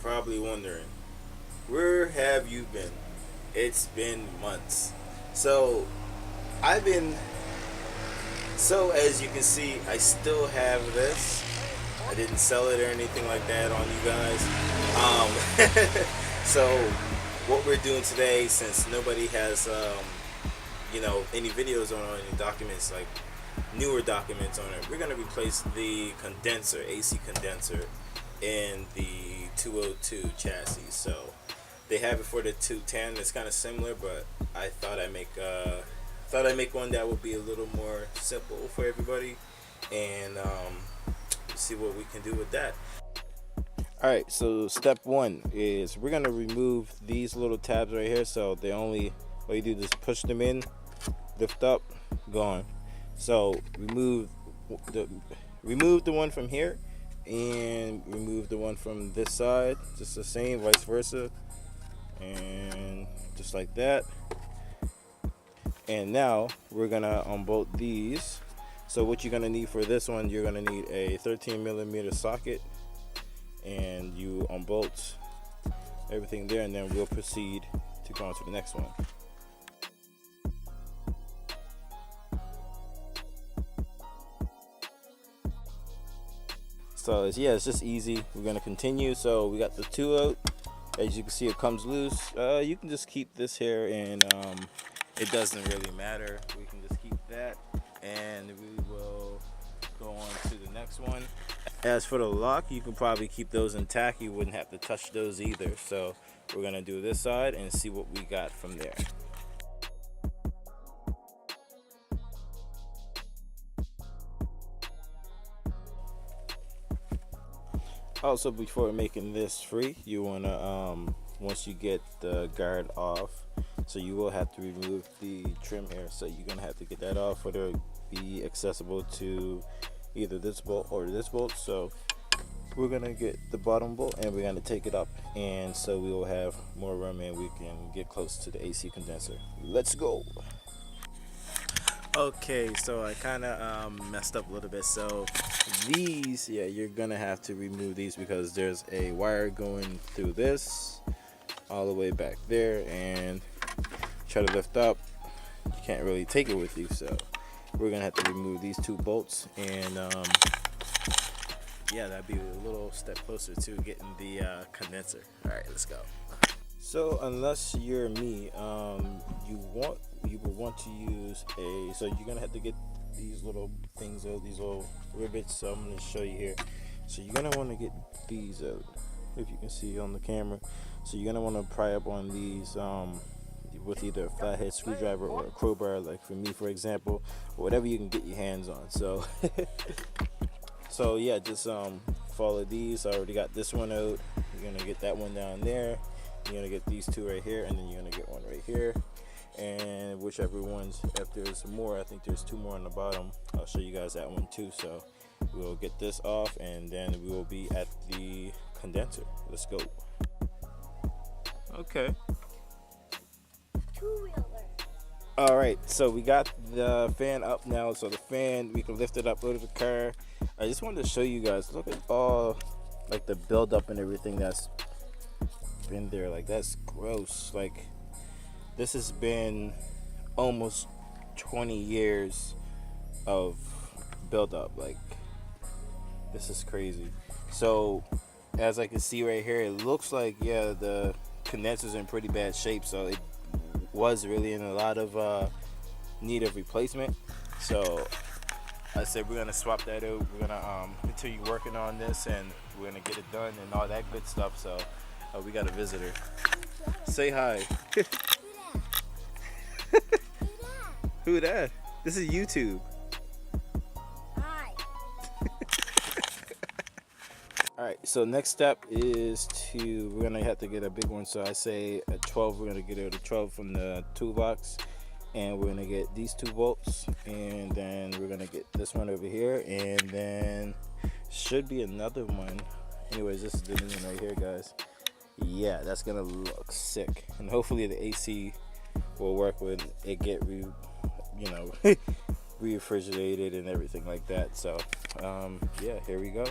probably wondering, where have you been? It's been months. So, I've been. So, as you can see, I still have this. I didn't sell it or anything like that on you guys. So, what we're doing today, since nobody has, any videos on any documents, like newer documents on it, we're going to replace the condenser, AC condenser, in the 202 chassis. So they have it for the 210. It's kind of similar, but I thought I'd make one that would be a little more simple for everybody, and see what we can do with that. All right, so step one is we're gonna remove these little tabs right here. So all you do is push them in, lift up, gone. So remove the one from here and remove the one from this side, just the same, vice versa, and just like that. And now we're gonna unbolt these. So what you're gonna need for this one, you're gonna need a 13mm socket, and you unbolt everything there, and then we'll proceed to go on to the next one. So it's just easy. We're gonna continue. So we got the 2 out. As you can see, it comes loose. You can just keep this here, and it doesn't really matter. We can just keep that, and we will go on to the next one. As for the lock, you can probably keep those intact. You wouldn't have to touch those either. So we're gonna do this side and see what we got from there. Also, before making this free, you wanna once you get the guard off, so you will have to remove the trim here. So you're gonna have to get that off for it to be accessible to either this bolt or this bolt. So we're gonna get the bottom bolt and we're gonna take it up, and so we will have more room and we can get close to the AC condenser. Let's go. Okay, so I kind of messed up a little bit. So these, you're gonna have to remove these because there's a wire going through this all the way back there, and try to lift up, you can't really take it with you. So we're gonna have to remove these two bolts, and that'd be a little step closer to getting the condenser. All right, let's go. So unless you're me, you would want to use so you're gonna have to get these little things out, these little rivets. So I'm gonna show you here. So you're gonna want to get these out, if you can see on the camera. So you're gonna want to pry up on these with either a flathead screwdriver or a crowbar, like for me, for example, or whatever you can get your hands on. So just follow these. I already got this one out. You're gonna get that one down there. You're gonna get these two right here, and then you're gonna get one right here, and whichever ones, if there's more, I think there's two more on the bottom, I'll show you guys that one too. So we'll get this off, and then we will be at the condenser. Let's go. Okay. All right, so we got the fan up now. So the fan, we can lift it up out of the car. I just wanted to show you guys, look at all like the buildup and everything that's been there. Like, that's gross. Like, this has been almost 20 years of buildup. Like, this is crazy. So as I can see right here, it looks like the condenser's in pretty bad shape. So it was really in a lot of need of replacement. So I said we're gonna swap that out. We're gonna continue working on this, and we're gonna get it done and all that good stuff. So we got a visitor. Say hi. Who that? This is YouTube. Hi. Alright, so next step is we're gonna have to get a big one. So I say a 12, we're gonna get a 12 from the toolbox, and we're gonna get these two bolts, and then we're gonna get this one over here, and then should be another one. Anyways, this is the new one right here, guys. Yeah, that's gonna look sick, and hopefully the AC will work when it get refrigerated and everything like that. So here we go.